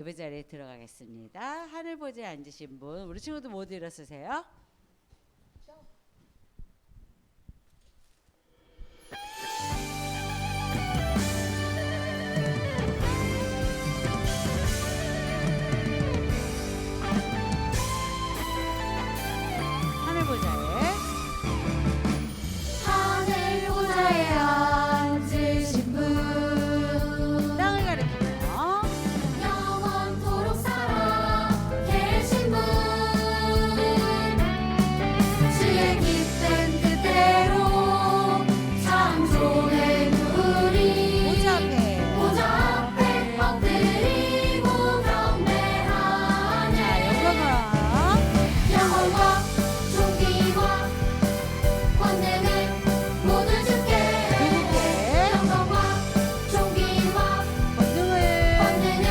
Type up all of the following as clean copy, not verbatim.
예배 자리에 들어가겠습니다. 하늘 보좌에 앉으신 분, 우리 친구들 모두 일어서세요. 하늘 보좌에 하늘 보좌에 앉으신 분, 땅을 가리키며 영원토록 살아 계신 분, 주의 기쁜 뜻대로 창조해 누리 보좌 앞에 엎드리고 경배하네. 영광과 존귀와 권능을 모두 주께, 영광과 존귀와 권능을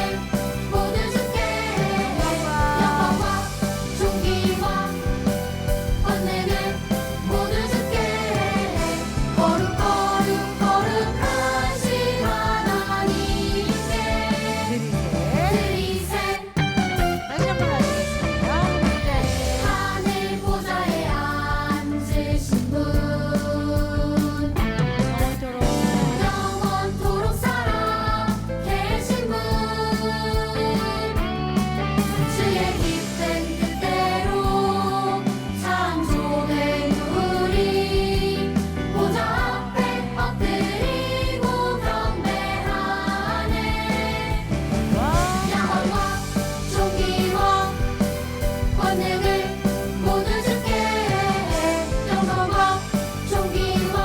모두 주께, 영광과 존귀와 권능을 모두 주께. 거룩하신 하나님께 드리세. 다시 한번 하시겠습니다. 하늘 보좌에 앉으신 분, 영원토록 살아 계신 분, 주의 기쁜 뜻대로 창조해 누리 보좌 앞에 엎드리고 경배하네. 영광과 존귀와 권능을 모두 주께, 영광과 존귀와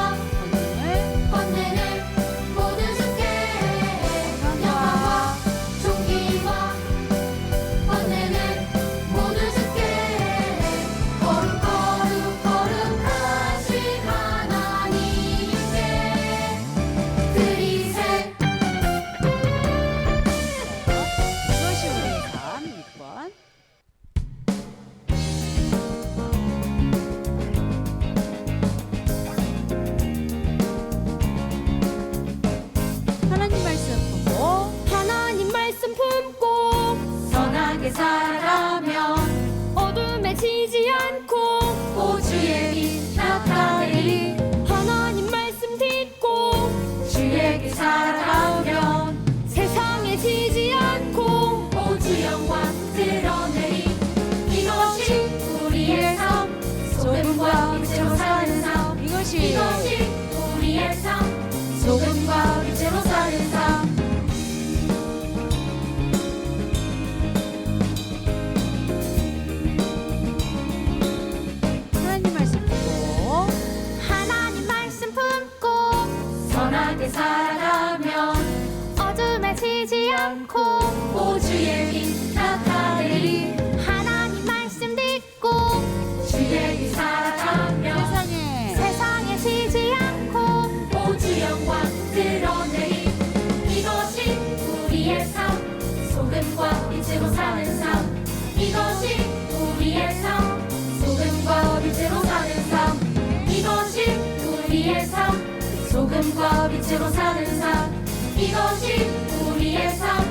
권능을 모두 주께, 영광과 존귀와 권능을 모두 주께. 거룩하신 하나님께 드리세. 이것이 우리의 삶 6번. 하나님 말씀 보고 하나님 말씀 품고 선하게 살아가면 어둠에 지지 않고 오주의 빛 나타내리. 하나님 말씀 듣고 주의 길 살아가면 세상에 지지 않고 오주 영광 드러내리. 이것이 우리의 삶, 소금과 빛으로 사는 삶. 이것이 우리의 삶, 소금과 빛으로 사는 삶. 하나님 말씀 보고 하나님 말씀 품고 선하게 살아가면 어둠에 지지 않고 오주의 빛 나타내리. 하나님 말씀 듣고 주의 길 살아가면 세상에 지지 않고 오주 영광 드러내리. 이것이 우리의 삶, 소금과 빛으로 사는 삶. 이것이 우리의 삶, 소금과 빛으로 사는 삶. 이것이 우리의 삶, 소금과 빛으로 사는 삶. 이것이 우리의 삶,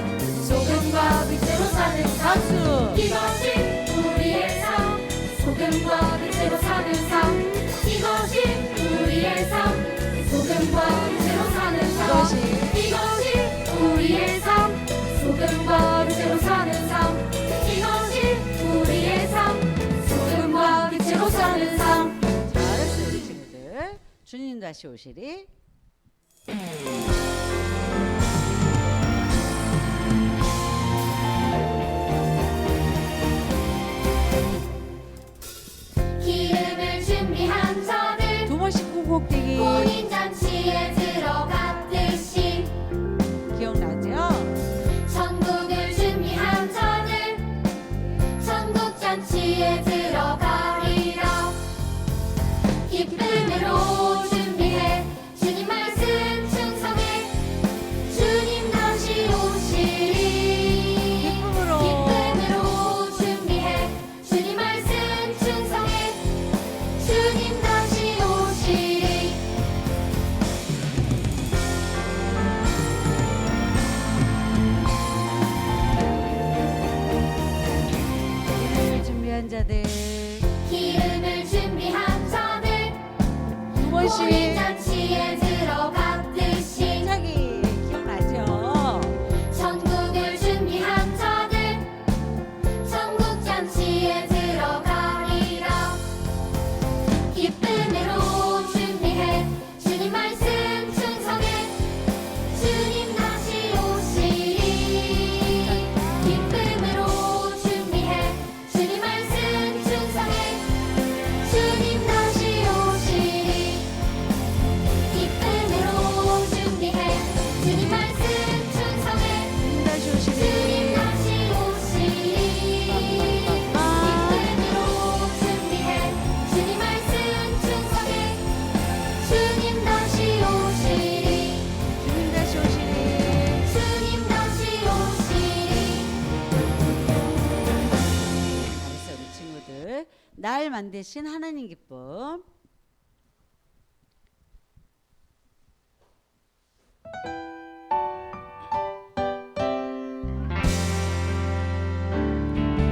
소금과 빛으로 사는 삶. 박수. 이것이 우리의 삶, 소금과 빛으로 사는 삶. 이것이 우리의 삶, 소금과 빛으로 사는 삶. 이것이 우리의 삶, 소금과 빛으로 사는 삶. 이것이 우리의 삶, 소금과 빛으로 사는 삶. 잘했어요 우리 친구들. 주님 다시 오시리. 기름을 준비한 자들 두 번씩 꾹꾹대기 혼인잔치에 들어갔듯이 기억나죠? 천국을 준비한 자들 천국잔치에 들어가리라. 기쁨으로 준비해 주님 말씀 충성해 자들 기름을 준비한 자들 두 번씩 잔치에 들어갔듯이 자기 기억나죠? 천국을 준비한 자들 천국 잔치에 들어가리라 기쁨으로 준비해 주님 말씀 충성해 주님 다시 오시리 기쁨으로 준비해 주님 말씀 충성해 주님 다시 오시리 기쁨으로 준비해 주님 말씀 충성해 다시 주님 오시리 다시 오시리 기쁨으로 준비해 주님 말씀 충성해 주님 다시 오시리 주님 다시 오시리 주님 다시 오시리 잘했어 우리 친구들. 날 만드신 하나님 기쁨.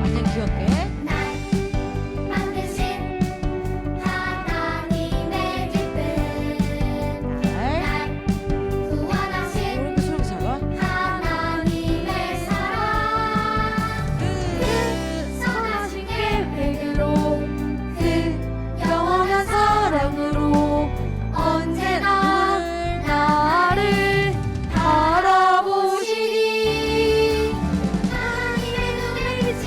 완전 귀엽게. 날 만드신 하나님의 기쁨 날 날 구원하신 이렇게 소리 작아. 하나님의 사랑 그 선하신 계획으로 그 영원한 사랑으로 언제나 나를 바라보시니 하나님의 눈을 너 비치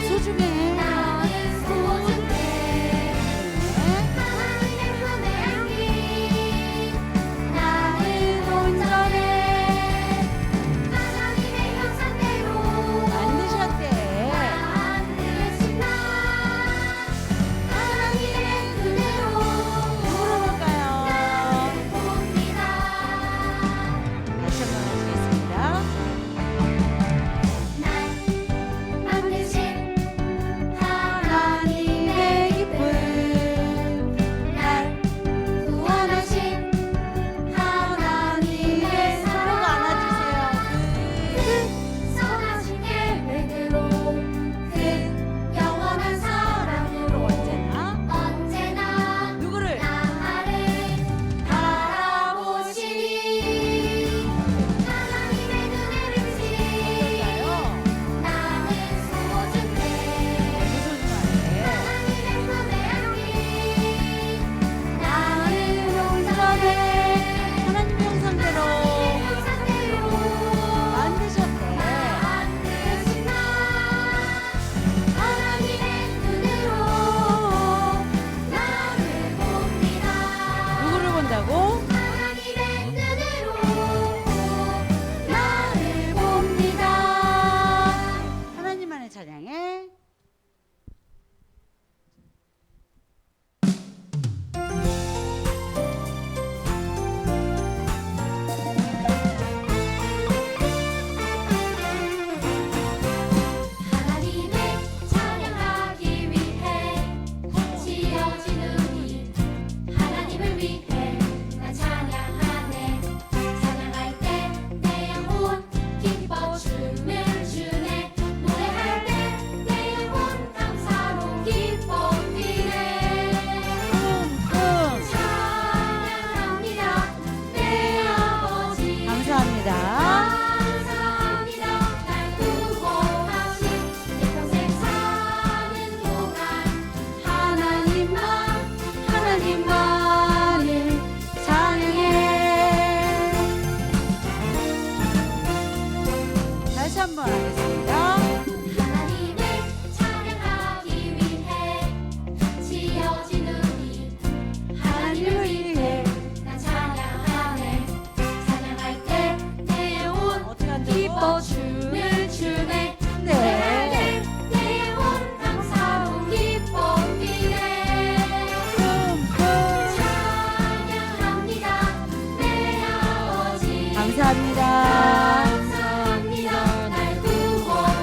소중해. 나는 소중해 하나님의 품에 안긴 나는 온전해 하나님의 형상대로 만드셨대. 만드신 나 하나님의 그대로 물어볼까요? 봅니다 다시 한번 하시겠습니다. 날 만드신 하나님의 기쁨 날 구원하신 하나님의 서로가 사랑 안아주세요. 그 선하신 계획으로 그 영원한 사랑으로 언제나 언제나 누구를 나를 바라보시니 하나님의 눈에 비친 어떨까요? 나는 소중해 소중하게. 하나님의 품에 안긴 나는 온전해 하나님 형상대로 형상대로 만드셨대. 만드신 나 하나님의 눈으로 나를 봅니다 누구를 본다고? 하나님의 눈으로 나를 봅니다 하나님만의 찬양에 하나님을 찬양하기 위해 지어진 눈이 하나님을 위해 나 찬양하네 찬양할 때 내 영혼 기뻐 춤을 추네 노래할 때 내 영혼 감사로 기뻐 뛰네 찬양합니다 내 아버지 감사합니다. 감사합니다 날 구원하신 내 평생 사는 동안 하나님만을 찬양해 다시 한번 하겠습니다. 하나님을 찬양하기 위해 지어진 눈이 하나님을 위해 나 찬양하네 찬양할 때 내 영혼 어떻게 한다고? 기뻐 춤을 추네 네. 내 영혼 감사로 기뻐 뛰네 찬양합니다 내 아버지 감사합니다. 감사합니다 날 구원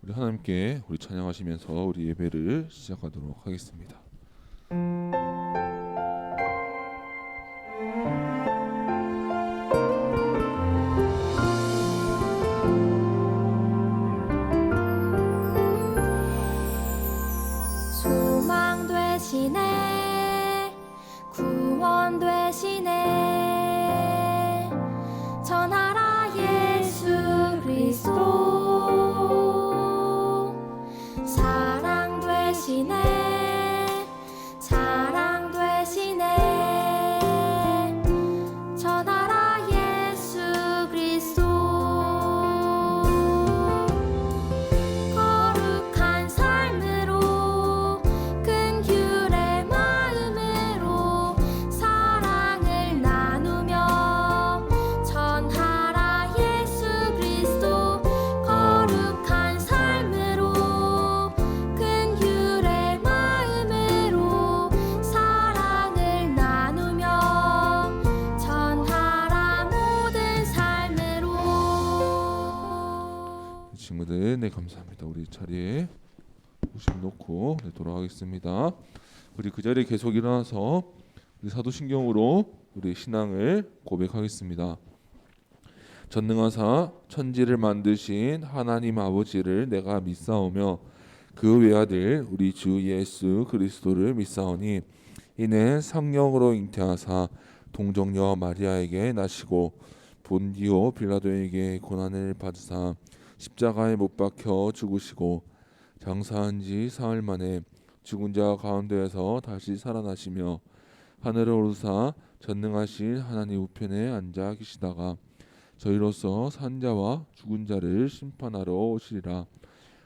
우리 하나님께 우리 찬양하시면서 우리 예배를 시작하도록 하겠습니다. 소망 되시네 구원 되시네 전하라 예수 그리스도 사랑 되시네 자랑 되시네 전하라 예수 그리스도 거룩한 삶으로 큰 규례 마음으로 사랑을 나누며 전하라 예수 그리스도 거룩한 삶으로 큰 규례 마음으로 사랑을 나누며 전하라 모든 삶으로. 친구들, 네, 감사합니다. 우리 자리에 오심 놓고 돌아가겠습니다. 우리 그 자리에 계속 일어나서 우리 사도신경으로 우리 신앙을 고백하겠습니다. 전능하사 천지를 만드신 하나님 아버지를 내가 믿사오며 그 외아들 우리 주 예수 그리스도를 믿사오니 이는 성령으로 잉태하사 동정녀 마리아에게 나시고 본디오 빌라도에게 고난을 받으사 십자가에 못 박혀 죽으시고 장사한 지 사흘 만에 죽은 자 가운데에서 다시 살아나시며 하늘을 오르사 전능하신 하나님 우편에 앉아 계시다가 저희로서 산 자와 죽은 자를 심판하러 오시리라.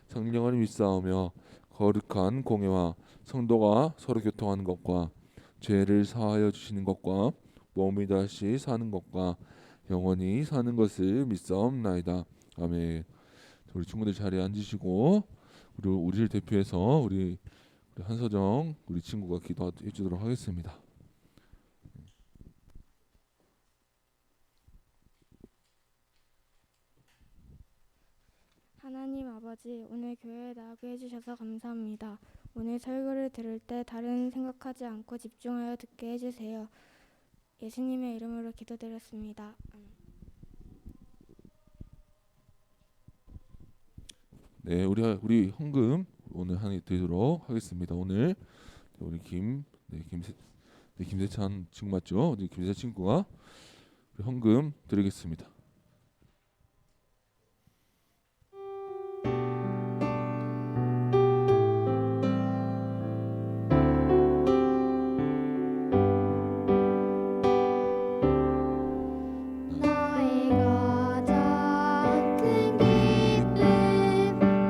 성령을 믿사오며 거룩한 공회와 성도가 서로 교통하는 것과 죄를 사하여 주시는 것과 몸이 다시 사는 것과 영원히 사는 것을 믿사옵나이다. 아멘. 우리 친구들 자리에 앉으시고 우리를 대표해서 우리 한서정 우리 친구가 기도해 주도록 하겠습니다. 하나님 아버지, 오늘 교회에 나오게 해주셔서 감사합니다. 오늘 설교를 들을 때 다른 생각하지 않고 집중하여 듣게 해주세요. 예수님의 이름으로 기도드렸습니다. 네, 우리 헌금 오늘 하나 드리도록 하겠습니다. 오늘 우리 김세찬 친구 맞죠? 우리 김세찬 친구가 우리 헌금 드리겠습니다. 나의 가장 큰 기쁨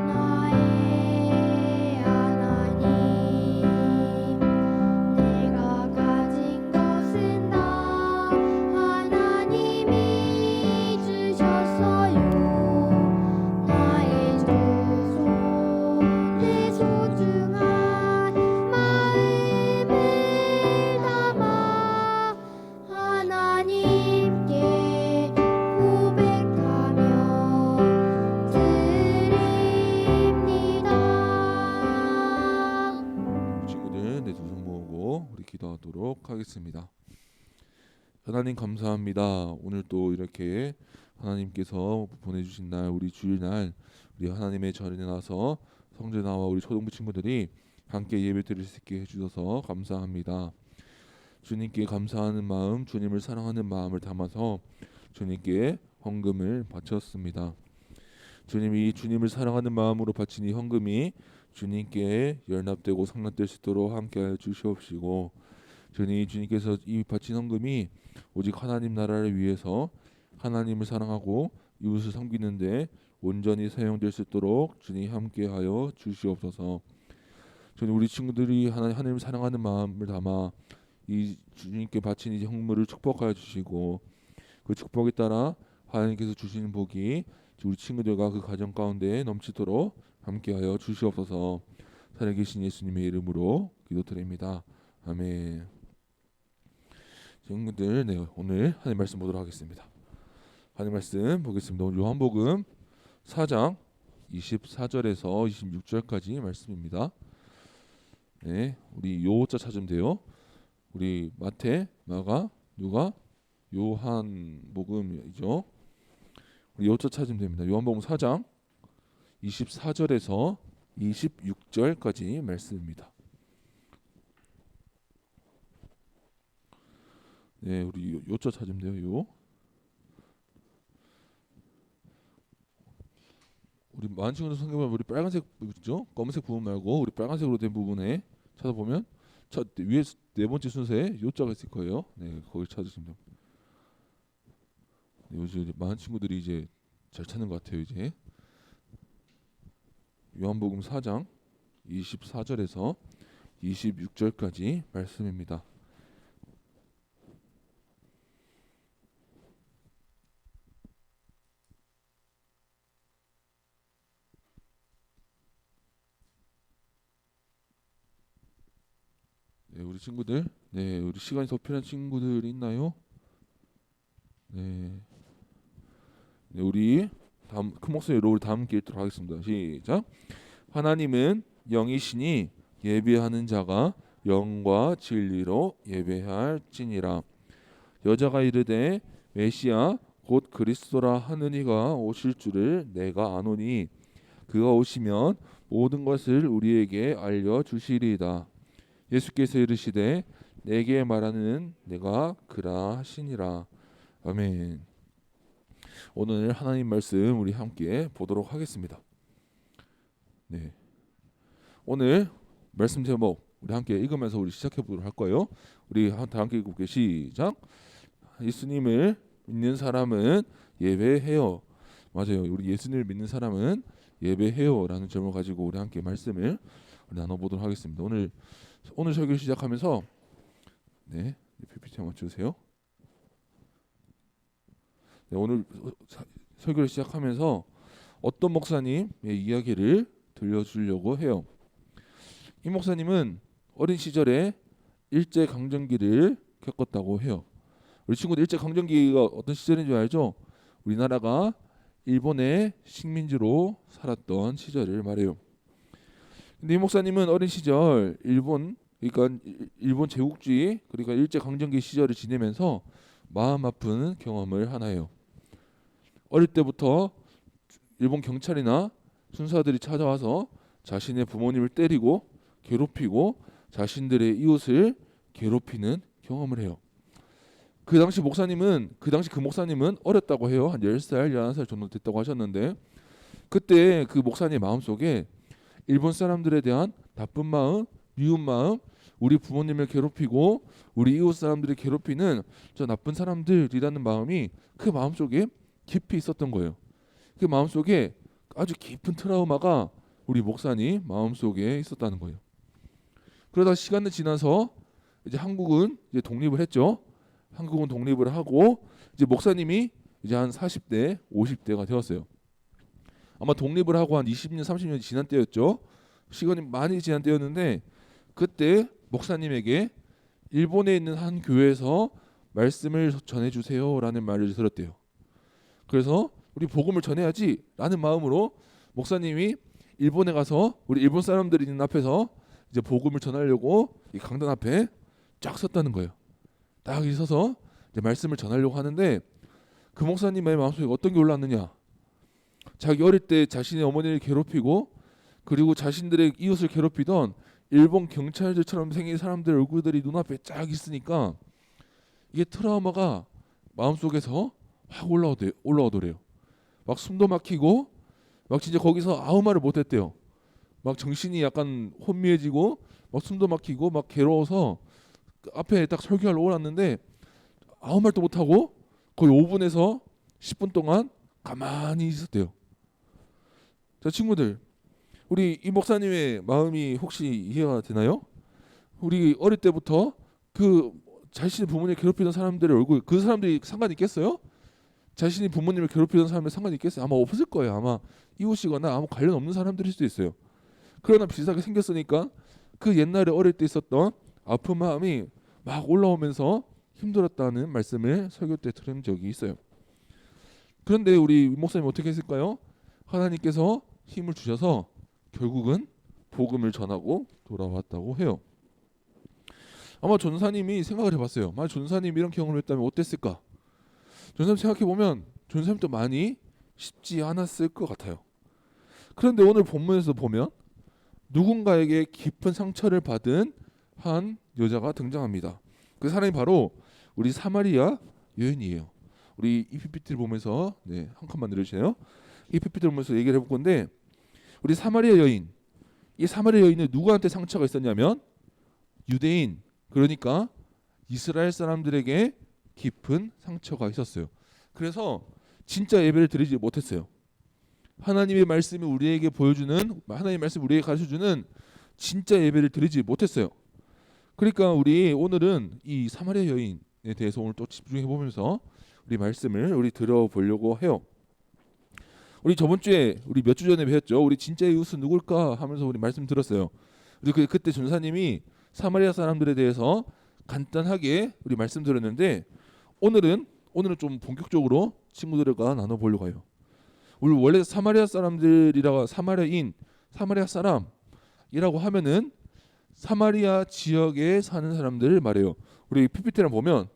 나의 하나님 내가 가진 것은 다 하나님이 주셨어요 나의 두 손에 소중한 마음을 담아 하나님께 고백하며 드립니다. 친구들 내 두 손 모으고 우리 기도하도록 하겠습니다. 하나님 감사합니다. 오늘 또 이렇게 하나님께서 보내주신 날 우리 주일날 우리 하나님의 자리에 나서 성전에 나와 우리 초등부 친구들이 함께 예배 드릴 수 있게 해주셔서 감사합니다. 주님께 감사하는 마음, 주님을 사랑하는 마음을 담아서 주님께 헌금을 바쳤습니다. 주님이 주님을 사랑하는 마음으로 바친 이 헌금이 주님께 연합되고 상납될 수 있도록 함께하여 주시옵시고 주님께서 이 바친 헌금이 오직 하나님 나라를 위해서 하나님을 사랑하고 이웃을 섬기는데 온전히 사용될 수 있도록 주님 함께하여 주시옵소서. 주님 우리 친구들이 하나님을 사랑하는 마음을 담아 이 주님께 바친 이 헌물을 축복하여 주시고 그 축복에 따라 하나님께서 주시는 복이 우리 친구들과 그 가정 가운데 넘치도록 함께하여 주시옵소서. 살아계신 예수님의 이름으로 기도드립니다. 아멘. 친구들, 네, 오늘 하나님 말씀 보도록 하겠습니다. 하나님 말씀 보겠습니다. 오늘 요한복음 4장 24절에서 26절까지 말씀입니다. 네, 우리 요자 찾으면 돼요. 우리 마태, 마가, 누가, 요한복음이죠. 우리 요자 찾으면 됩니다. 요한복음 4장 24절에서 26절까지 말씀입니다. 네, 우리 요자 찾으면 돼요. 우리 많은 친구들 성경을 우리 빨간색 있죠? 검은색 부분 말고 우리 빨간색으로 된 부분에 찾아보면 위에 네 번째 순서에 요자가 있을 거예요. 네, 거기 찾으시면 됩니다. 네, 요즘 많은 친구들이 이제 잘 찾는 것 같아요. 이제 요한복음 4장 24절에서 26절까지 말씀입니다. 네, 우리 친구들, 네, 우리 시간이 더 필요한 친구들 있나요? 네, 네, 우리 다음 큰 목소리로 우리 다음 함께 읽도록 하겠습니다. 시작. 하나님은 영이시니 예배하는 자가 영과 진리로 예배할지니라. 여자가 이르되 메시아 곧 그리스도라 하느니가 오실 줄을 내가 아노니 그가 오시면 모든 것을 우리에게 알려 주시리이다. 예수께서 이르시되 내게 말하는 내가 그라 하시니라. 아멘. 오늘 하나님 말씀 우리 함께 보도록 하겠습니다. 네, 오늘 말씀 제목 우리 함께 읽으면서 우리 시작해 보도록 할 거예요. 우리 다 함께 읽어볼게요. 시작. 예수님을 믿는 사람은 예배해요. 맞아요. 우리 예수님을 믿는 사람은 예배해요라는 제목을 가지고 우리 함께 말씀을 나눠보도록 하겠습니다. 오늘 설교를 시작하면서 네, PPT 한번 주세요. 네, 오늘 설교를 시작하면서 어떤 목사님의 이야기를 들려주려고 해요. 이 목사님은 어린 시절에 일제 강점기를 겪었다고 해요. 우리 친구들 일제 강점기가 어떤 시절인 줄 알죠? 우리나라가 일본의 식민지로 살았던 시절을 말해요. 근데 이 목사님은 어린 시절 일본 제국주의 그러니까 일제 강점기 시절을 지내면서 마음 아픈 경험을 하나요. 어릴 때부터 일본 경찰이나 순사들이 찾아와서 자신의 부모님을 때리고 괴롭히고 자신들의 이웃을 괴롭히는 경험을 해요. 그 당시 그 목사님은 어렸다고 해요. 한 10살, 11살 정도 됐다고 하셨는데 그때 그 목사님 마음속에 일본 사람들에 대한 나쁜 마음, 미운 마음, 우리 부모님을 괴롭히고 우리 이웃 사람들을 괴롭히는 저 나쁜 사람들이라는 마음이 그 마음속에 깊이 있었던 거예요. 그 마음속에 아주 깊은 트라우마가 우리 목사님 마음속에 있었다는 거예요. 그러다 시간이 지나서 이제 한국은 이제 독립을 했죠. 한국은 독립을 하고 이제 목사님이 이제 한 40대, 50대가 되었어요. 아마 독립을 하고 한 20년, 30년 지난 때였죠. 시간이 많이 지난 때였는데 그때 목사님에게 일본에 있는 한 교회에서 말씀을 전해주세요라는 말을 들었대요. 그래서 우리 복음을 전해야지라는 마음으로 목사님이 일본에 가서 우리 일본 사람들이 있는 앞에서 이제 복음을 전하려고 이 강단 앞에 쫙 섰다는 거예요. 딱 서서 이제 말씀을 전하려고 하는데 그 목사님의 마음속에 어떤 게 올랐느냐? 자기 어릴 때 자신의 어머니를 괴롭히고 그리고 자신들의 이웃을 괴롭히던 일본 경찰들처럼 생긴 사람들 얼굴들이 눈앞에 쫙 있으니까 이게 트라우마가 마음속에서 확 올라오더래요. 막 숨도 막히고 막 진짜 거기서 아무 말을 못했대요. 막 정신이 약간 혼미해지고 막 숨도 막히고 막 괴로워서 그 앞에 딱 설교하러 올랐는데 아무 말도 못하고 거의 5분에서 10분 동안 가만히 있었대요. 자, 친구들, 우리 이 목사님의 마음이 혹시 이해가 되나요? 우리 어릴 때부터 그 자신의 부모님을 괴롭히던 사람들의 얼굴, 그 사람들이 상관 있겠어요? 자신이 부모님을 괴롭히던 사람들 상관 있겠어요? 아마 없을 거예요. 아마 이웃이거나 아무 관련 없는 사람들일 수도 있어요. 그러나 비슷하게 생겼으니까 그 옛날에 어릴 때 있었던 아픈 마음이 막 올라오면서 힘들었다는 말씀을 설교 때 들은 적이 있어요. 그런데 우리 목사님 어떻게 했을까요? 하나님께서 힘을 주셔서 결국은 복음을 전하고 돌아왔다고 해요. 아마 전사님이 생각을 해봤어요. 만약 전사님이 이런 경험을 했다면 어땠을까? 전사님 생각해보면 전사님도 많이 쉽지 않았을 것 같아요. 그런데 오늘 본문에서 보면 누군가에게 깊은 상처를 받은 한 여자가 등장합니다. 그 사람이 바로 우리 사마리아 여인이에요. 우리 이 PPT를 보면서 한 칸만 내려주세요. 이 PPT를 보면서 얘기를 해볼 건데, 우리 사마리아 여인, 이 사마리아 여인은 누구한테 상처가 있었냐면 유대인, 그러니까 이스라엘 사람들에게 깊은 상처가 있었어요. 그래서 진짜 예배를 드리지 못했어요. 하나님의 말씀이 우리에게 보여주는, 하나님의 말씀이 우리에게 가르쳐주는 진짜 예배를 드리지 못했어요. 그러니까 우리 오늘은 이 사마리아 여인에 대해서 오늘 또 집중해 보면서 우리 말씀을 우리 들어보려고 해요. 우리 저번 주에 우리 몇 주 전에 배웠죠. 우리 진짜의 이웃은 누굴까 하면서 우리 말씀 들었어요. 우리 그때 전사님이 사마리아 사람들에 대해서 간단하게 우리 말씀 들었는데, 오늘은 좀 본격적으로 친구들과 나눠보려고 해요. 우리 원래 사마리아 사람들이라고, 사마리아인, 사마리아 사람이라고 하면은 사마리아 지역에 사는 사람들을 말해요. 우리 PPT를 보면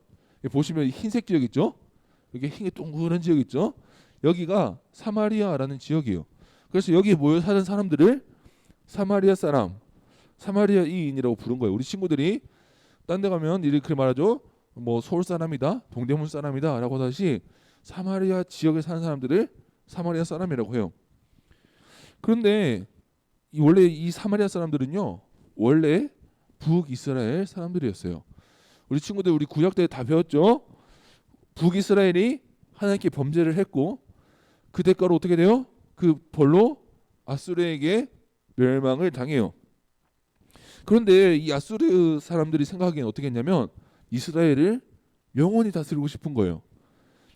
보시면 흰색 지역 있죠? 여기 흰 동그란 지역 있죠? 여기가 사마리아라는 지역이에요. 그래서 여기에 모여 사는 사람들을 사마리아 사람, 사마리아인이라고 부른 거예요. 우리 친구들이 딴 데 가면 이렇게 말하죠. 뭐 서울 사람이다, 동대문 사람이다라고 하듯이 사마리아 지역에 사는 사람들을 사마리아 사람이라고 해요. 그런데 원래 이 사마리아 사람들은요, 원래 북이스라엘 사람들이었어요. 우리 친구들 우리 구약 때 다 배웠죠. 북이스라엘이 하나님께 범죄를 했고 그 대가로 어떻게 돼요? 그 벌로 아수르에게 멸망을 당해요. 그런데 이 아수르 사람들이 생각하기엔 어떻게 했냐면 이스라엘을 영원히 다스리고 싶은 거예요.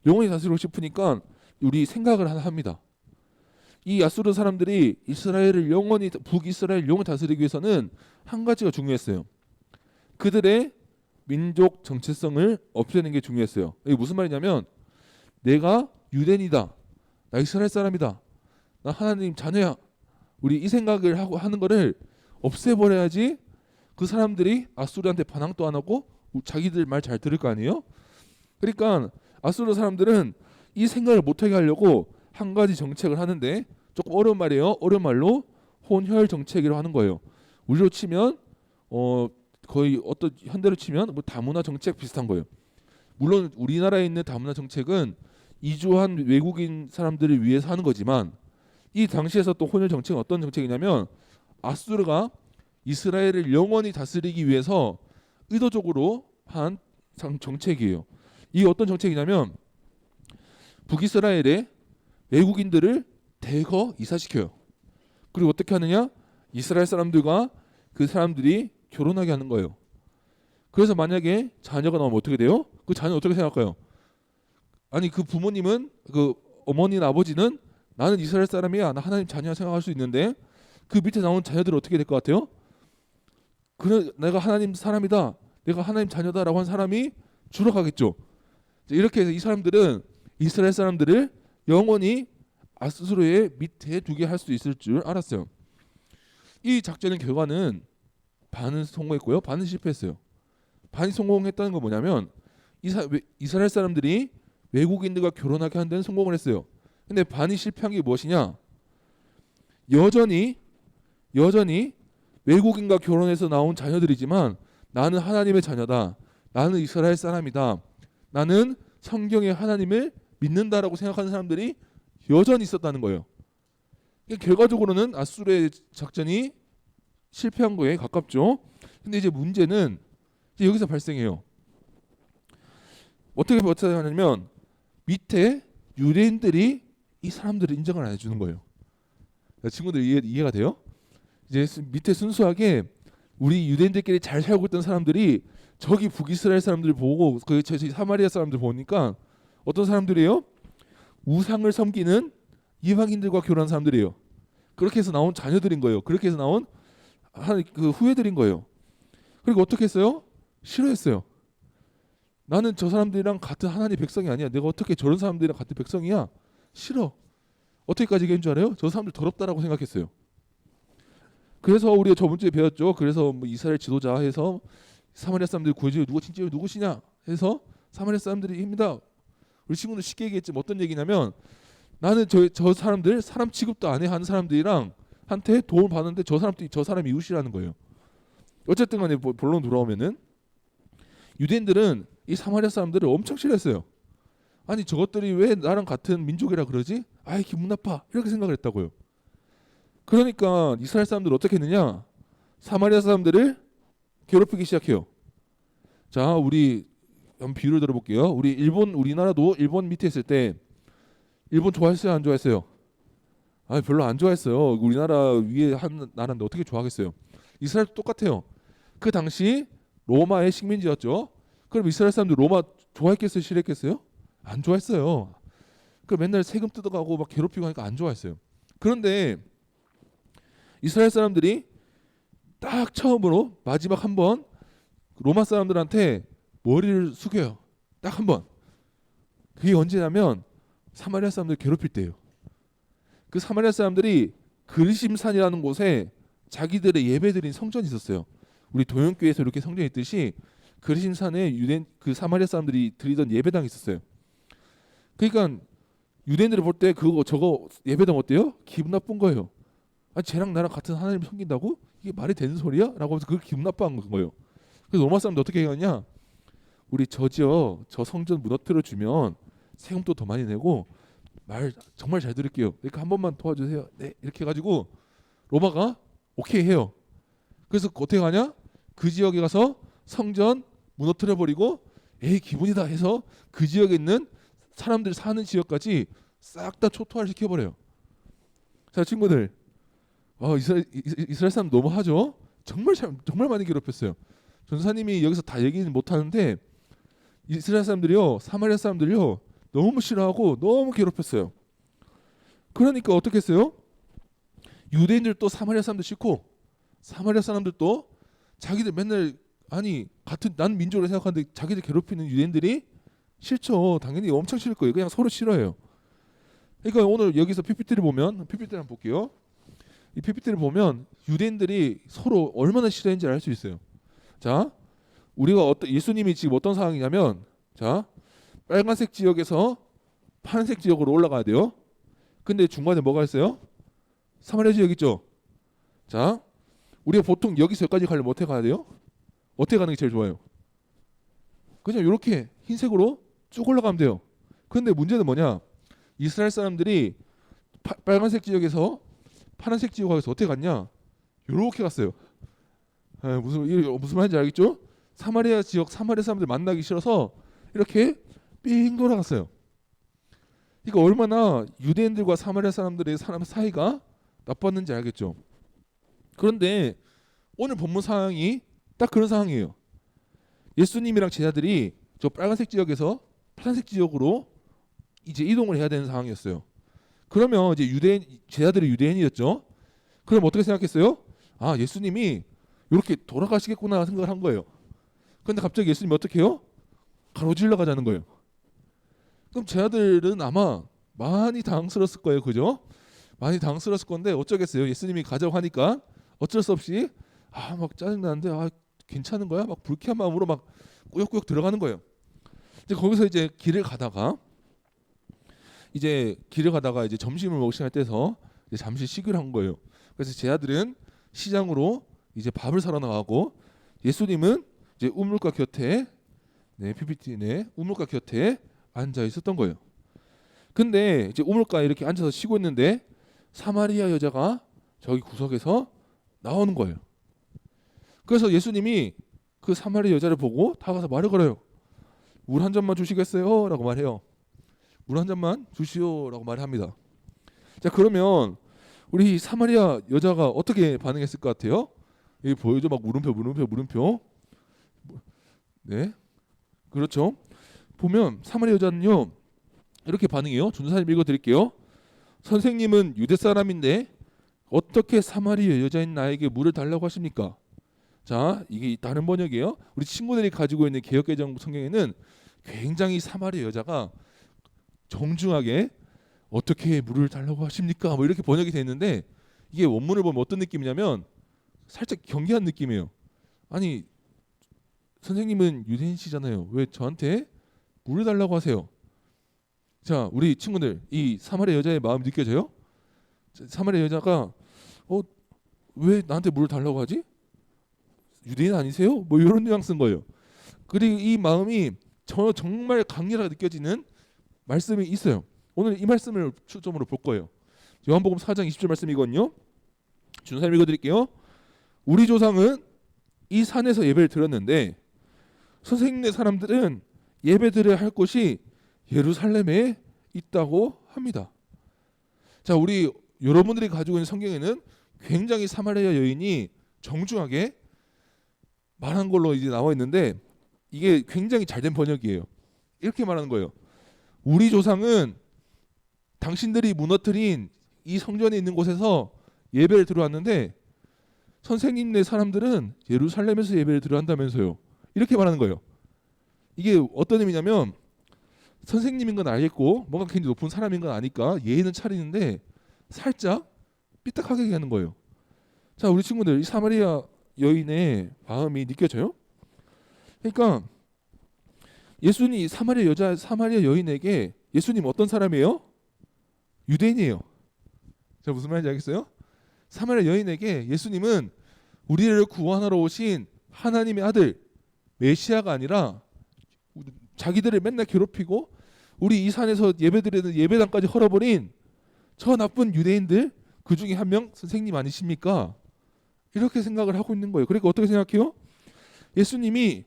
영원히 다스리고 싶으니까 우리 생각을 하나 합니다. 이 아수르 사람들이 이스라엘을 영원히, 북이스라엘 영원히 다스리기 위해서는 한 가지가 중요했어요. 그들의 민족 정체성을 없애는 게 중요했어요. 이게 무슨 말이냐면 내가 유대인이다, 나 이스라엘 사람이다, 나 하나님 자녀야, 우리 이 생각을 하는 거를 없애버려야지 그 사람들이 아수르한테 반항도 안 하고 자기들 말 잘 들을 거 아니에요. 그러니까 아수르 사람들은 이 생각을 못하게 하려고 한 가지 정책을 하는데, 조금 어려운 말이에요. 어려운 말로 혼혈 정책이라고 하는 거예요. 우리로 치면 거의 어떤 현대로 치면 뭐 다문화 정책 비슷한 거예요. 물론 우리나라에 있는 다문화 정책은 이주한 외국인 사람들을 위해서 하는 거지만, 이 당시에서 또 혼혈 정책은 어떤 정책이냐면 아수르가 이스라엘을 영원히 다스리기 위해서 의도적으로 한 정책이에요. 이게 어떤 정책이냐면 북이스라엘에 외국인들을 대거 이사시켜요. 그리고 어떻게 하느냐? 이스라엘 사람들과 그 사람들이 결혼하게 하는 거예요. 그래서 만약에 자녀가 나오면 어떻게 돼요? 그 자녀 어떻게 생각할까요? 아니 그 부모님은, 그 어머니나 아버지는 나는 이스라엘 사람이야, 나 하나님 자녀야 생각할 수 있는데, 그 밑에 나오는 자녀들은 어떻게 될 것 같아요? 그래, 내가 하나님 사람이다, 내가 하나님 자녀다라고 한 사람이 줄어가겠죠. 이렇게 해서 이 사람들은 이스라엘 사람들을 영원히 아수르의 밑에 두게 할 수 있을 줄 알았어요. 이 작전의 결과는 반은 성공했고요, 반은 실패했어요. 반이 성공했다는 건 뭐냐면 이스라엘 사람들이 외국인들과 결혼하게 하는 데는 성공을 했어요. 근데 반이 실패한 게 무엇이냐? 여전히 외국인과 결혼해서 나온 자녀들이지만 나는 하나님의 자녀다, 나는 이스라엘 사람이다, 나는 성경의 하나님을 믿는다라고 생각하는 사람들이 여전히 있었다는 거예요. 결과적으로는 아수르의 작전이 실패한 거에 가깝죠. 근데 이제 문제는 이제 여기서 발생해요. 어떻게 버텨하냐면 밑에 유대인들이 이 사람들을 인정을 안 해주는 거예요. 친구들 이해가 돼요? 이제 밑에 순수하게 우리 유대인들끼리 잘 살고 있던 사람들이 저기 북이스라엘 사람들 보고, 그 사마리아 사람들 보니까 어떤 사람들이에요? 우상을 섬기는 이방인들과 결혼한 사람들이에요. 그렇게 해서 나온 자녀들인 거예요. 그렇게 해서 나온 그 후예들인 거예요. 그리고 어떻게 했어요? 싫어했어요. 나는 저 사람들이랑 같은 하나님 백성이 아니야. 내가 어떻게 저런 사람들이랑 같은 백성이야? 싫어. 어떻게까지 얘기한 줄 알아요? 저 사람들 더럽다라고 생각했어요. 그래서 우리가 저번 주에 배웠죠. 그래서 뭐 이스라엘 지도자 해서 사마리아 사람들 구해줘요. 누가 진짜 누구시냐 해서 사마리아 사람들입니다. 우리 친구들 쉽게 얘기했지만 어떤 얘기냐면 나는 저 사람들 사람 취급도 안 해 하는 사람들이랑 한테 도움을 받는데 저 사람이 이웃이라는 거예요. 어쨌든 간에 본론 돌아오면은 유대인들은 이 사마리아 사람들을 엄청 싫어했어요. 아니 저것들이 왜 나랑 같은 민족이라 그러지? 아이 기분 나빠 이렇게 생각을 했다고요. 그러니까 이스라엘 사람들 어떻게 했느냐? 사마리아 사람들을 괴롭히기 시작해요. 자, 우리 한번 비유를 들어볼게요. 우리나라도 일본 밑에 있을 때 일본 좋아했어요, 안 좋아했어요? 아, 별로 안 좋아했어요. 우리나라 위에 한 나라인데 어떻게 좋아하겠어요? 이스라엘도 똑같아요. 그 당시 로마의 식민지였죠. 그럼 이스라엘 사람들 로마 좋아했겠어요, 싫어했겠어요? 안 좋아했어요. 그 맨날 세금 뜯어가고 막 괴롭히고 하니까 안 좋아했어요. 그런데 이스라엘 사람들이 딱 처음으로 마지막 한 번 로마 사람들한테 머리를 숙여요. 딱 한 번. 그게 언제냐면 사마리아 사람들 괴롭힐 때예요. 그 사마리아 사람들이 그리심산이라는 곳에 자기들의 예배드린 성전이 있었어요. 우리 도영교회에서 이렇게 성전이 있듯이 그리심산에 유대인 그 사마리아 사람들이 드리던 예배당이 있었어요. 그러니까 유대인들을 볼 때 그거 저거 예배당 어때요? 기분 나쁜 거예요. 아, 쟤랑 나랑 같은 하나님 섬긴다고? 이게 말이 되는 소리야? 라고 해서 그걸 기분 나빠한 거예요. 그래서 로마 사람들 어떻게 하냐? 우리 저 성전 무너뜨려 주면 세금도 더 많이 내고 말 정말 잘 들을게요. 그러니까 한 번만 도와주세요. 네, 이렇게 해가지고 로마가 오케이 해요. 그래서 어떻게 하냐? 그 지역에 가서 성전 무너뜨려 버리고 에이 기분이다 해서 그 지역에 있는 사람들 사는 지역까지 싹 다 초토화를 시켜버려요. 자, 친구들, 이스라엘 사람 너무 하죠? 정말 많이 괴롭혔어요. 전사님이 여기서 다 얘기는 못 하는데 이스라엘 사람들이요, 사마리아 사람들이요 너무 싫어하고 너무 괴롭혔어요. 그러니까 어떻게 했어요? 유대인들도 사마리아 사람들 싫고 사마리아 사람들도 자기들 맨날 같은 난 민족으로 생각하는데 자기들 괴롭히는 유대인들이 싫죠. 당연히 엄청 싫을 거예요. 그냥 서로 싫어해요. 그러니까 오늘 여기서 PPT를 보면 PPT를 한번 볼게요. 이 PPT를 보면 유대인들이 서로 얼마나 싫어했는지 알 수 있어요. 자, 우리가 예수님이 지금 어떤 상황이냐면, 자, 빨간색 지역에서 파란색 지역으로 올라가야 돼요. 근데 중간에 뭐가 있어요? 사마리아 지역 있죠. 자, 우리가 보통 여기서 여기까지 가려면 어떻게 가야 돼요? 어떻게 가는 게 제일 좋아요? 그냥 이렇게 흰색으로 쭉 올라가면 돼요. 그런데 문제는 뭐냐? 이스라엘 사람들이 빨간색 지역에서 파란색 지역으로 가서 어떻게 갔냐? 이렇게 갔어요. 무슨 말인지 알겠죠? 사마리아 지역 사마리아 사람들 만나기 싫어서 이렇게 삥 돌아갔어요. 그러니까 얼마나 유대인들과 사마리아 사람들의 사이가 나빴는지 알겠죠? 그런데 오늘 본문 상황이 딱 그런 상황이에요. 예수님이랑 제자들이 저 빨간색 지역에서 파란색 지역으로 이제 이동을 해야 되는 상황이었어요. 그러면 이제 제자들이 유대인이었죠. 그럼 어떻게 생각했어요? 아, 예수님이 이렇게 돌아가시겠구나 생각을 한 거예요. 그런데 갑자기 예수님이 어떻게 해요? 가로질러 가자는 거예요. 그럼 제자들은 아마 많이 당황스러웠을 거예요. 그죠? 많이 당황스러웠을 건데 어쩌겠어요. 예수님이 가자고 하니까 어쩔 수 없이 막 짜증나는데 괜찮은 거야? 막 불쾌한 마음으로 막 꾸역꾸역 들어가는 거예요. 이제 거기서 이제 길을 가다가 이제 점심을 먹을 시간이 돼서 이제 잠시 쉬기로 한 거예요. 그래서 제자들은 시장으로 이제 밥을 사러 나가고 예수님은 이제 우물가 곁에 우물가 곁에 앉아 있었던 거예요. 근데 이제 우물가에 이렇게 앉아서 쉬고 있는데 사마리아 여자가 저기 구석에서 나오는 거예요. 그래서 예수님이 그 사마리아 여자를 보고 다가서 말을 걸어요. 물 한 잔만 주시겠어요? 라고 말해요. 물 한 잔만 주시오 라고 말합니다. 자, 그러면 우리 사마리아 여자가 어떻게 반응했을 것 같아요? 여기 보여줘. 막 물음표. 네, 그렇죠. 보면 사마리아 여자는요 이렇게 반응해요. 전도사님 읽어드릴게요. 선생님은 유대 사람인데 어떻게 사마리아 여자인 나에게 물을 달라고 하십니까? 자, 이게 다른 번역이에요. 우리 친구들이 가지고 있는 개역개정 성경에는 굉장히 사마리아 여자가 정중하게 어떻게 물을 달라고 하십니까? 뭐 이렇게 번역이 됐는데 이게 원문을 보면 어떤 느낌이냐면 살짝 경계한 느낌이에요. 아니 선생님은 유대인이시잖아요. 왜 저한테 물을 달라고 하세요? 자, 우리 친구들 이 사마리아 여자의 마음이 느껴져요? 사마리아 여자가 왜 나한테 물을 달라고 하지? 유대인 아니세요? 뭐 이런 뉘앙스인 거예요. 그리고 이 마음이 정말 강렬하게 느껴지는 말씀이 있어요. 오늘 이 말씀을 초점으로 볼 거예요. 요한복음 4장 20절 말씀이거든요. 준사님 읽어드릴게요. 우리 조상은 이 산에서 예배를 드렸는데 선생님네 사람들은 예배드려야 할 곳이 예루살렘에 있다고 합니다. 자, 우리 여러분들이 가지고 있는 성경에는 굉장히 사마리아 여인이 정중하게 말한 걸로 이제 나와 있는데 이게 굉장히 잘된 번역이에요. 이렇게 말하는 거예요. 우리 조상은 당신들이 무너뜨린 이 성전에 있는 곳에서 예배를 드려왔는데 선생님네 사람들은 예루살렘에서 예배를 드려한다면서요. 이렇게 말하는 거예요. 이게 어떤 의미냐면 선생님인 건 알겠고 뭔가 굉장히 높은 사람인 건 아니까 예의는 차리는데 살짝 삐딱하게 얘기하는 거예요. 자, 우리 친구들 이 사마리아 여인의 마음이 느껴져요? 그러니까 예수님 사마리아 여인에게 예수님 어떤 사람이에요? 유대인이에요. 자, 무슨 말인지 알겠어요? 사마리아 여인에게 예수님은 우리를 구원하러 오신 하나님의 아들 메시아가 아니라 자기들을 맨날 괴롭히고 우리 이 산에서 예배드리는 예배당까지 헐어버린 저 나쁜 유대인들 그 중에 한 명 선생님 아니십니까? 이렇게 생각을 하고 있는 거예요. 그러니까 어떻게 생각해요? 예수님이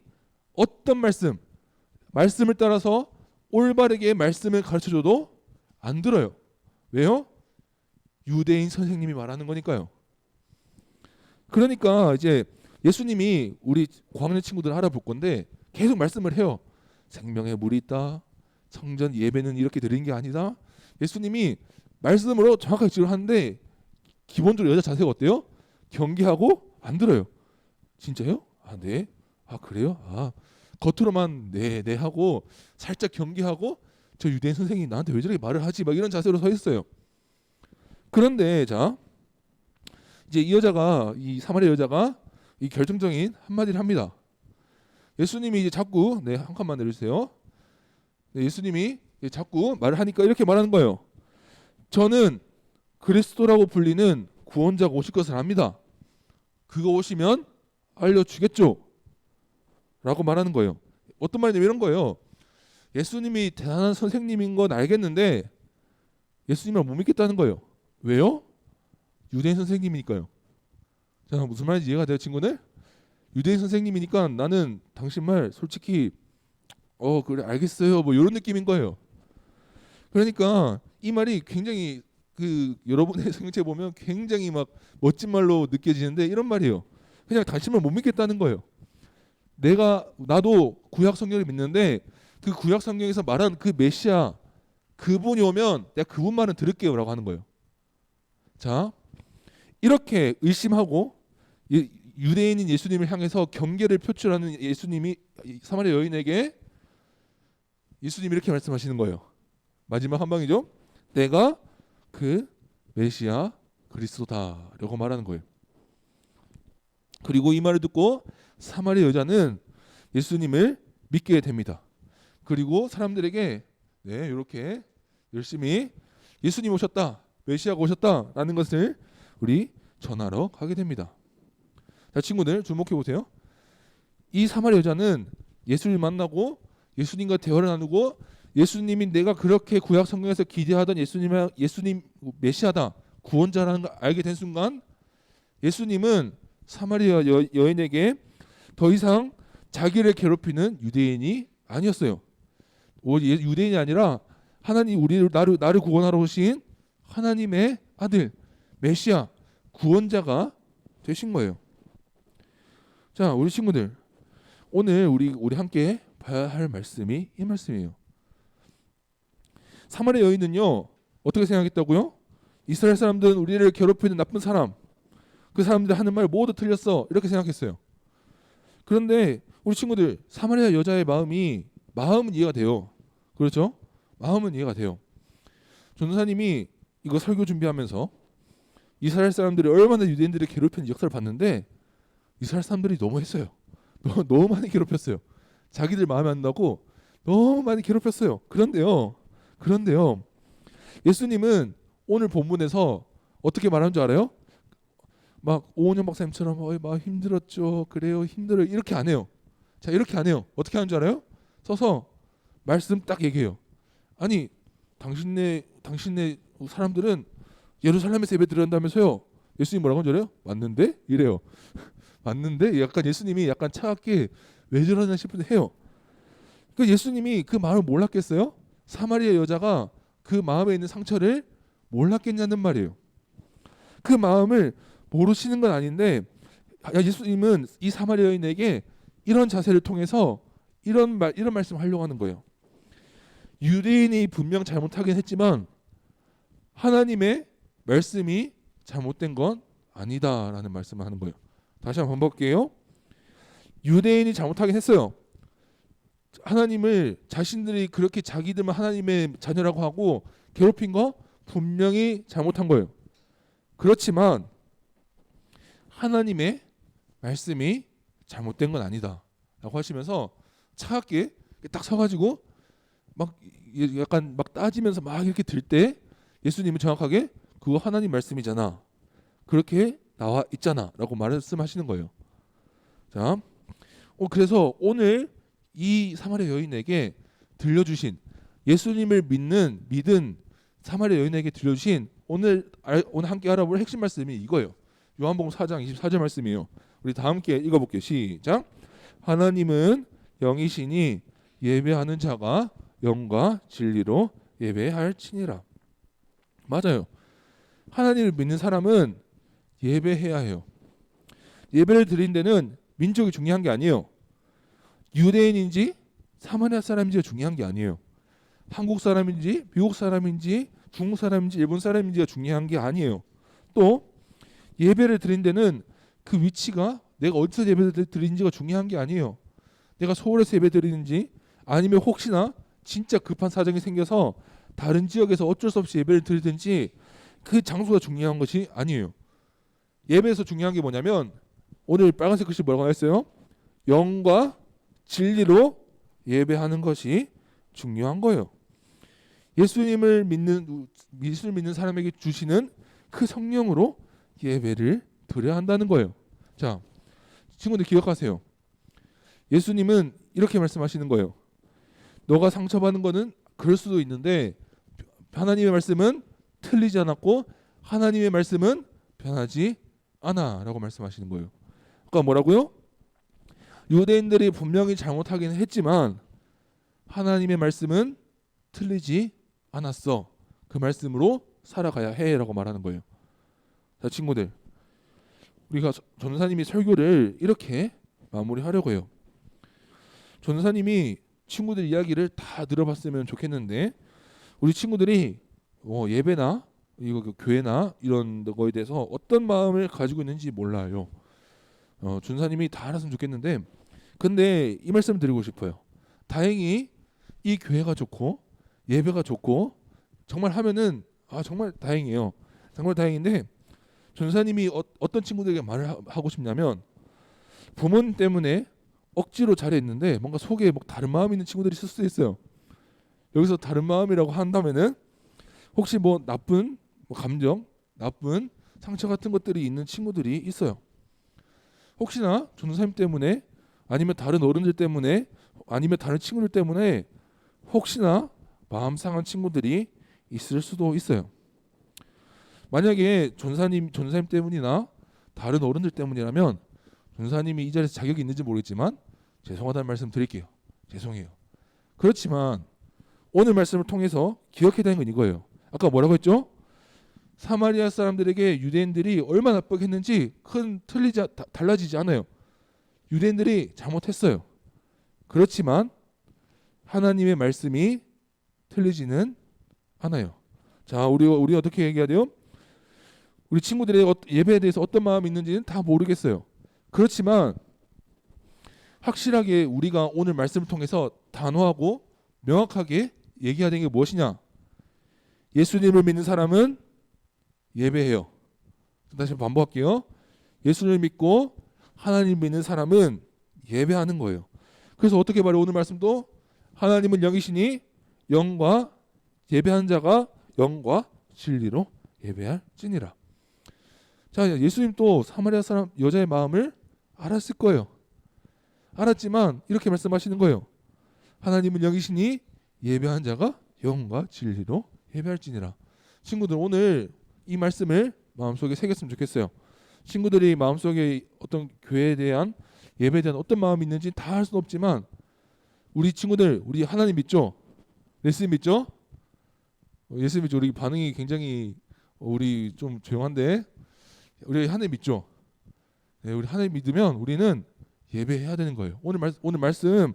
어떤 말씀을 따라서 올바르게 말씀을 가르쳐줘도 안 들어요. 왜요? 유대인 선생님이 말하는 거니까요. 그러니까 이제 예수님이 우리 광년 친구들 알아볼 건데 계속 말씀을 해요. 생명의 물이 있다. 성전 예배는 이렇게 드리는 게 아니다. 예수님이 말씀으로 정확하게 지적하는데 기본적으로 여자 자세가 어때요? 경계하고 안 들어요. 진짜요? 아, 네. 아, 그래요? 아, 겉으로만 네 하고 살짝 경계하고 저 유대인 선생님이 나한테 왜 저렇게 말을 하지? 막 이런 자세로 서 있어요. 그런데 자 이제 이 사마리아 여자가 이 결정적인 한마디를 합니다. 예수님이 이제 자꾸 한 칸만 내려주세요. 예수님이 자꾸 말을 하니까 이렇게 말하는 거예요. 저는 그리스도라고 불리는 구원자가 오실 것을 압니다. 그거 오시면 알려주겠죠? 라고 말하는 거예요. 어떤 말이냐면 이런 거예요. 예수님이 대단한 선생님인 건 알겠는데 예수님을 못 믿겠다는 거예요. 왜요? 유대인 선생님이니까요. 자, 무슨 말인지 이해가 돼요, 친구들? 유대인 선생님이니까 나는 당신 말 솔직히 그래 알겠어요 뭐 이런 느낌인 거예요. 그러니까 이 말이 굉장히 여러분의 생각해 보면 굉장히 막 멋진 말로 느껴지는데 이런 말이에요. 그냥 당신을 못 믿겠다는 거예요. 나도 구약 성경을 믿는데 그 구약 성경에서 말한 그 메시아 그분이 오면 내가 그분 말은 들을게요라고 하는 거예요. 자, 이렇게 의심하고 유대인인 예수님을 향해서 경계를 표출하는 예수님이 사마리아 여인에게 예수님이 이렇게 말씀하시는 거예요. 마지막 한 방이죠. 내가 그 메시아 그리스도다라고 말하는 거예요. 그리고 이 말을 듣고 사마리아 여자는 예수님을 믿게 됩니다. 그리고 사람들에게 이렇게 열심히 예수님 오셨다, 메시아가 오셨다라는 것을 우리 전하러 가게 됩니다. 자, 친구들 주목해 보세요. 이 사마리아 여자는 예수를 만나고 예수님과 대화를 나누고 예수님이 내가 그렇게 구약 성경에서 기대하던 예수님 메시아다, 구원자라는 걸 알게 된 순간 예수님은 사마리아 여인에게 더 이상 자기를 괴롭히는 유대인이 아니었어요. 유대인이 아니라 하나님 나를 구원하러 오신 하나님의 아들 메시아 구원자가 되신 거예요. 자, 우리 친구들 오늘 우리 함께 봐야 할 말씀이 이 말씀이에요. 사마리아 여인은요 어떻게 생각했다고요? 이스라엘 사람들은 우리를 괴롭히는 나쁜 사람, 그 사람들이 하는 말 모두 틀렸어 이렇게 생각했어요. 그런데 우리 친구들 사마리아 여자의 마음은 이해가 돼요. 그렇죠? 마음은 이해가 돼요. 전도사님이 이거 설교 준비하면서 이스라엘 사람들이 얼마나 유대인들을 괴롭히는 역사를 봤는데 이스라엘 사람들이 너무 했어요. 너무 많이 괴롭혔어요. 자기들 마음에 안 나고 너무 많이 괴롭혔어요. 그런데요. 예수님은 오늘 본문에서 어떻게 말하는 줄 알아요? 막 오은영 박사님처럼 막 힘들었죠. 그래요. 힘들어요. 이렇게 안 해요. 자, 이렇게 안 해요. 어떻게 하는 줄 알아요? 서서 말씀 딱 얘기해요. 아니, 당신네 사람들은 예루살렘에서 예배 드린다면서요. 예수님 뭐라고 하는 줄 알아요? 맞는데? 이래요. 맞는데? 약간 예수님이 약간 차갑게 왜 저러나 싶은데 해요. 그 예수님이 그 마음을 몰랐겠어요? 사마리아 여자가 그 마음에 있는 상처를 몰랐겠냐는 말이에요. 그 마음을 모르시는 건 아닌데 예수님은 이 사마리아 여인에게 이런 자세를 통해서 이런 말씀을 하려고 하는 거예요. 유대인이 분명 잘못하긴 했지만 하나님의 말씀이 잘못된 건 아니다라는 말씀을 하는 거예요. 다시 한번 볼게요. 유대인이 잘못하긴 했어요. 하나님을 자신들이 그렇게 자기들만 하나님의 자녀라고 하고 괴롭힌 거 분명히 잘못한 거예요. 그렇지만 하나님의 말씀이 잘못된 건 아니다 라고 하시면서 차갑게 딱 서가지고 막 약간 막 따지면서 막 이렇게 들 때 예수님은 정확하게 그거 하나님 말씀이잖아, 그렇게 나와 있잖아 라고 말씀하시는 거예요. 자, 그래서 오늘 이 사마리아 여인에게 들려주신 예수님을 믿은 사마리아 여인에게 들려주신 오늘 함께 알아볼 핵심 말씀이 이거예요. 요한복음 4장 24절 말씀이에요. 우리 다 함께 읽어볼게요. 시작. 하나님은 영이시니 예배하는 자가 영과 진리로 예배할지니라. 맞아요. 하나님을 믿는 사람은 예배해야 해요. 예배를 드린 데는 민족이 중요한 게 아니에요. 유대인인지 사마리아 사람인지가 중요한 게 아니에요. 한국 사람인지 미국 사람인지 중국 사람인지 일본 사람인지가 중요한 게 아니에요. 또 예배를 드린 데는 그 위치가 내가 어디서 예배를 드리는지가 중요한 게 아니에요. 내가 서울에서 예배 드리는지 아니면 혹시나 진짜 급한 사정이 생겨서 다른 지역에서 어쩔 수 없이 예배를 드리든지 그 장소가 중요한 것이 아니에요. 예배에서 중요한 게 뭐냐면 오늘 빨간색 글씨 뭐라고 했어요? 영과 진리로 예배하는 것이 중요한 거예요. 예수님을 믿는 사람에게 주시는 그 성령으로 예배를 드려야 한다는 거예요. 자, 친구들 기억하세요. 예수님은 이렇게 말씀하시는 거예요. 너가 상처받는 거는 그럴 수도 있는데 하나님의 말씀은 틀리지 않았고 하나님의 말씀은 변하지 않아 라고 말씀하시는 거예요. 그러니까 뭐라고요? 유대인들이 분명히 잘못하긴 했지만 하나님의 말씀은 틀리지 않았어. 그 말씀으로 살아가야 해 라고 말하는 거예요. 자, 친구들, 우리가 전도사님이 설교를 이렇게 마무리하려고 해요. 전도사님이 친구들 이야기를 다 들어봤으면 좋겠는데 우리 친구들이 예배나 이거 교회나 이런 거에 대해서 어떤 마음을 가지고 있는지 몰라요. 전도사님이 다 알았으면 좋겠는데 근데 이 말씀 드리고 싶어요. 다행히 이 교회가 좋고 예배가 좋고 정말 하면은 정말 다행이에요. 정말 다행인데 전도사님이 어떤 친구들에게 말을 하고 싶냐면 부모님 때문에 억지로 잘했는데 뭔가 속에 막 다른 마음이 있는 친구들이 있을 수도 있어요. 여기서 다른 마음이라고 한다면은 혹시 뭐 나쁜 감정, 나쁜 상처 같은 것들이 있는 친구들이 있어요. 혹시나 전도사님 때문에 아니면 다른 어른들 때문에 아니면 다른 친구들 때문에 혹시나 마음 상한 친구들이 있을 수도 있어요. 만약에 전도사님 때문이나 다른 어른들 때문이라면 전도사님이 이 자리에서 자격이 있는지 모르겠지만 죄송하다는 말씀 드릴게요. 죄송해요. 그렇지만 오늘 말씀을 통해서 기억해야 되는 건 이거예요. 아까 뭐라고 했죠? 사마리아 사람들에게 유대인들이 얼마나 나쁘겠는지 달라지지 않아요. 유대인들이 잘못했어요. 그렇지만 하나님의 말씀이 틀리지는 않아요. 자, 우리 어떻게 얘기해야 돼요? 우리 친구들의 예배에 대해서 어떤 마음이 있는지는 다 모르겠어요. 그렇지만 확실하게 우리가 오늘 말씀을 통해서 단호하고 명확하게 얘기해야 되는 게 무엇이냐? 예수님을 믿는 사람은 예배해요. 다시 반복할게요. 예수를 믿고 하나님 믿는 사람은 예배하는 거예요. 그래서 어떻게 말해요? 오늘 말씀도 하나님은 영이시니 영과 예배하는 자가 영과 진리로 예배할지니라. 자, 예수님 또 사마리아 사람 여자의 마음을 알았을 거예요. 알았지만 이렇게 말씀하시는 거예요. 하나님은 영이시니 예배하는 자가 영과 진리로 예배할지니라. 친구들, 오늘 이 말씀을 마음속에 새겼으면 좋겠어요. 친구들이 마음속에 어떤 교회에 대한 예배에 대한 어떤 마음이 있는지 다 알 수는 없지만 우리 친구들, 우리 하나님 믿죠? 예수님 믿죠? 예수님 믿죠? 우리 반응이 굉장히 우리 좀 조용한데 우리 하나님 믿죠? 네, 우리 하나님 믿으면 우리는 예배해야 되는 거예요. 오늘 말씀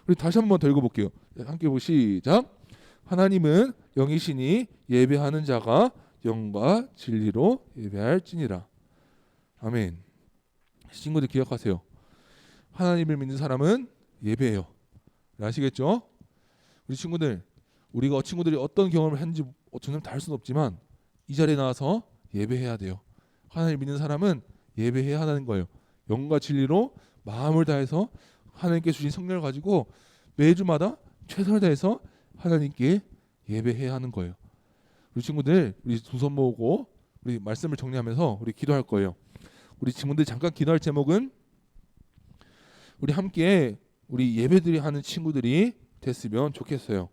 우리 다시 한번 더 읽어볼게요. 함께 시작. 하나님은 영이시니 예배하는 자가 영과 진리로 예배할지니라. 아멘. 친구들 기억하세요. 하나님을 믿는 사람은 예배해요. 아시겠죠? 우리 친구들, 우리가 친구들이 어떤 경험을 했는지 저는 다 알 수는 없지만 이 자리에 나와서 예배해야 돼요. 하나님 믿는 사람은 예배해야 하는 거예요. 영과 진리로 마음을 다해서 하나님께 주신 성령을 가지고 매주마다 최선을 다해서 하나님께 예배해야 하는 거예요. 우리 친구들, 우리 두 손 모으고 우리 말씀을 정리하면서 우리 기도할 거예요. 우리 친구들 잠깐 기도할 제목은 우리 함께 우리 예배드리 하는 친구들이 됐으면 좋겠어요.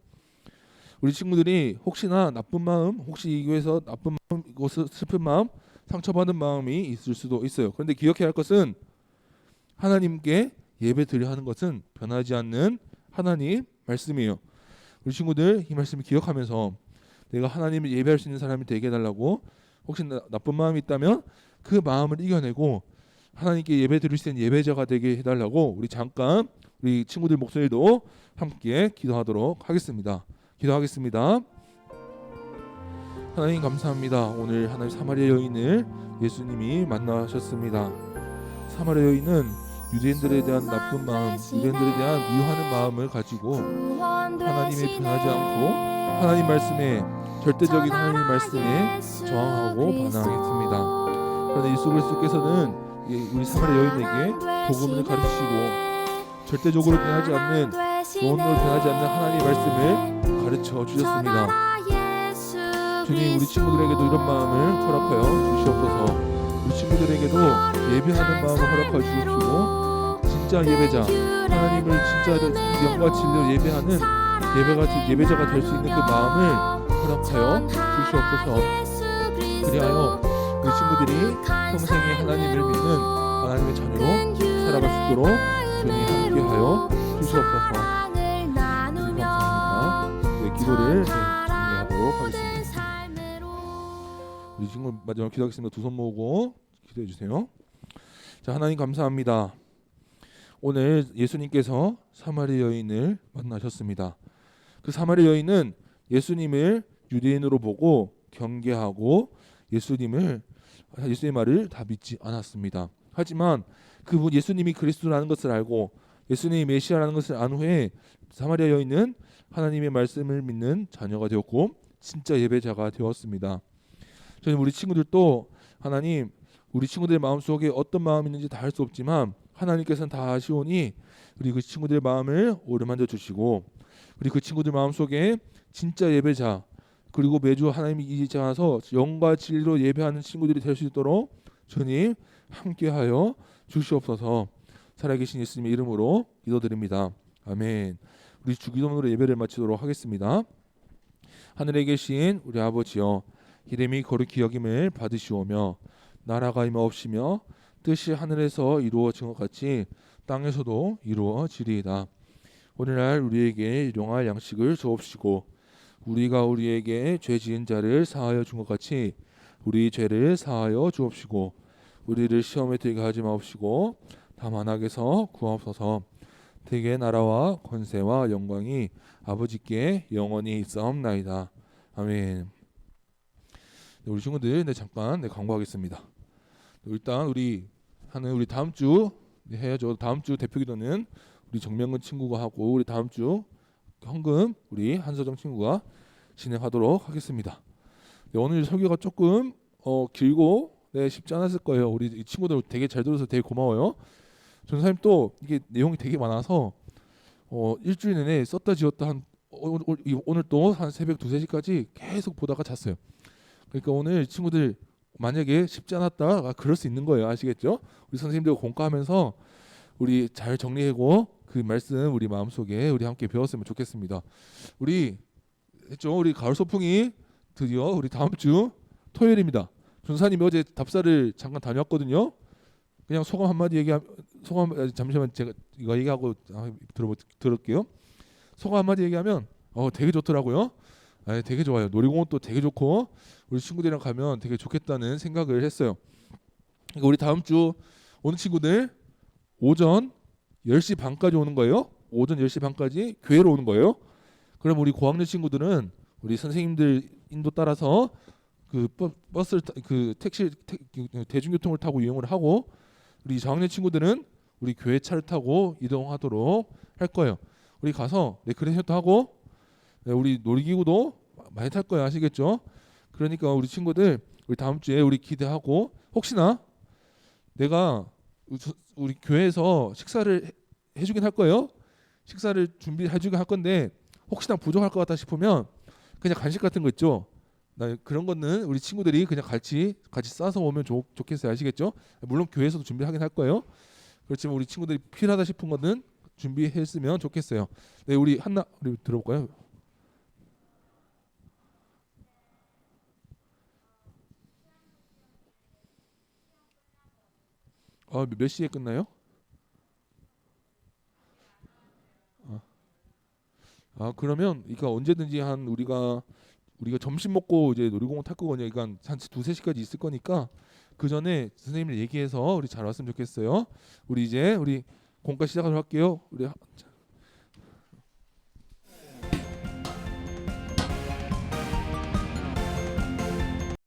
우리 친구들이 혹시나 나쁜 마음, 혹시 이 교회에서 나쁜 마음, 슬픈 마음, 상처받은 마음이 있을 수도 있어요. 그런데 기억해야 할 것은 하나님께 예배드려 하는 것은 변하지 않는 하나님 말씀이에요. 우리 친구들 이 말씀을 기억하면서 내가 하나님을 예배할 수 있는 사람이 되게 해달라고, 혹시 나쁜 마음이 있다면 그 마음을 이겨내고 하나님께 예배 드릴 수 있는 예배자가 되게 해달라고 우리 잠깐 우리 친구들 목소리도 함께 기도하도록 하겠습니다. 기도하겠습니다. 하나님 감사합니다. 오늘 하나님 사마리아 여인을 예수님이 만나셨습니다. 사마리아 여인은 유대인들에 대한 나쁜 마음, 유대인들에 대한 미워하는 마음을 가지고 하나님의 변하지 않고 하나님 말씀에, 절대적인 하나님 말씀에 저항하고 반항했습니다. 그런데 예수 그리스도께서는 우리 사마리아 여인에게 복음을 가르치시고 절대적으로 변하지 않는, 영원으로 변하지 않는 하나님 말씀을 가르쳐 주셨습니다. 주님, 우리 친구들에게도 이런 마음을 허락하여 주시옵소서. 우리 친구들에게도 예배하는 마음을 허락하여 주십시오. 진짜 예배자, 하나님을 진짜 영과 진리로 예배하는 예배자가 될 수 있는 그 마음을 허락하여 주시옵소서. 그리하여 우리 친구들이 평생에 하나님을 믿는 하나님의 자녀로 살아갈 수 있도록 주님 함께하여 주시옵소서. 감사합니다. 네, 기도를 정리하도록 하겠습니다. 우리 친구 마지막 기도하겠습니다. 두 손 모으고 기도해 주세요. 자, 하나님 감사합니다. 오늘 예수님께서 사마리아 여인을 만나셨습니다. 그 사마리아 여인은 예수님을 유대인으로 보고 경계하고 예수님의 말을 다 믿지 않았습니다. 하지만 그분 예수님이 그리스도라는 것을 알고 예수님이 메시아라는 것을 안 후에 사마리아 여인은 하나님의 말씀을 믿는 자녀가 되었고 진짜 예배자가 되었습니다. 저는 우리 친구들도 하나님, 우리 친구들의 마음속에 어떤 마음이 있는지 다 알 수 없지만 하나님께서는 다 아시오니 우리 그 친구들의 마음을 오르만져 주시고 우리 그 친구들 마음속에 진짜 예배자, 그리고 매주 하나님이 이지 않아서 영과 진리로 예배하는 친구들이 될 수 있도록 주님 함께하여 주시옵소서. 살아계신 예수님의 이름으로 기도드립니다. 아멘. 우리 주기도문으로 예배를 마치도록 하겠습니다. 하늘에 계신 우리 아버지여, 이름이 거룩히 여김을 받으시오며 나라가 임하옵시며 뜻이 하늘에서 이루어진 것 같이 땅에서도 이루어지리이다. 오늘날 우리에게 일용할 양식을 주옵시고 우리가 우리에게 죄 지은 자를 사하여 준 것 같이 우리 죄를 사하여 주옵시고 우리를 시험에 들게 하지 마옵시고 다만 악에서 구하옵소서. 대개 나라와 권세와 영광이 아버지께 영원히 있사옵나이다. 아멘. 네, 우리 친구들 잠깐 광고하겠습니다. 일단 우리 다음 주 해야죠. 다음 주 대표기도는 우리 정명근 친구가 하고 우리 다음 주 헌금 우리 한서정 친구가 진행하도록 하겠습니다. 네, 오늘 설교가 조금 길고 쉽지 않았을 거예요. 우리 이 친구들 되게 잘 들어서 되게 고마워요. 전사님 또 이게 내용이 되게 많아서 일주일 내내 썼다 지웠다 한 오늘 또 한 새벽 2, 3시까지 계속 보다가 잤어요. 그러니까 오늘 친구들 만약에 쉽지 않았다 그럴 수 있는 거예요. 아시겠죠? 우리 선생님들 공과하면서 우리 잘 정리하고 그 말씀 우리 마음속에 우리 함께 배웠으면 좋겠습니다. 우리 했죠? 우리 가을 소풍이 드디어 우리 다음 주 토요일입니다. 전사님이 어제 답사를 잠깐 다녀왔거든요. 그냥 소감 한마디 잠시만 제가 이거 얘기하고 들을게요. 소감 한마디 얘기하면 되게 좋더라고요. 되게 좋아요. 놀이공원도 되게 좋고 우리 친구들이랑 가면 되게 좋겠다는 생각을 했어요. 그러니까 우리 다음 주 오는 친구들 오전 10시 반까지 오는 거예요. 오전 10시 반까지 교회로 오는 거예요. 그럼 우리 고학년 친구들은 우리 선생님들 인도 따라서 그 버스를 그 대중교통을 타고 이용을 하고 우리 저학년 친구들은 우리 교회 차를 타고 이동하도록 할 거예요. 우리 가서 레크레이션도 하고 우리 놀이기구도 많이 탈 거예요. 아시겠죠? 그러니까 우리 친구들 우리 다음 주에 우리 기대하고 혹시나 내가 우리 교회에서 식사를 해주긴 할 거예요. 식사를 준비해주긴 할 건데 혹시나 부족할 것 같다 싶으면 그냥 간식 같은 거 있죠. 그런 거는 우리 친구들이 그냥 같이 싸서 오면 좋겠어요. 아시겠죠? 물론 교회에서도 준비하긴 할 거예요. 그렇지만 우리 친구들이 필요하다 싶은 거는 준비했으면 좋겠어요. 네, 우리 들어볼까요? 몇 시에 끝나요? 그러면 그러니까 언제든지 한 우리가 점심 먹고 이제 놀이공원 탈 거거든요. 그러니까 한 2, 3시까지 있을 거니까 그 전에 선생님을 얘기해서 우리 잘 왔으면 좋겠어요. 우리 이제 우리 공과 시작하도록 할게요. 우리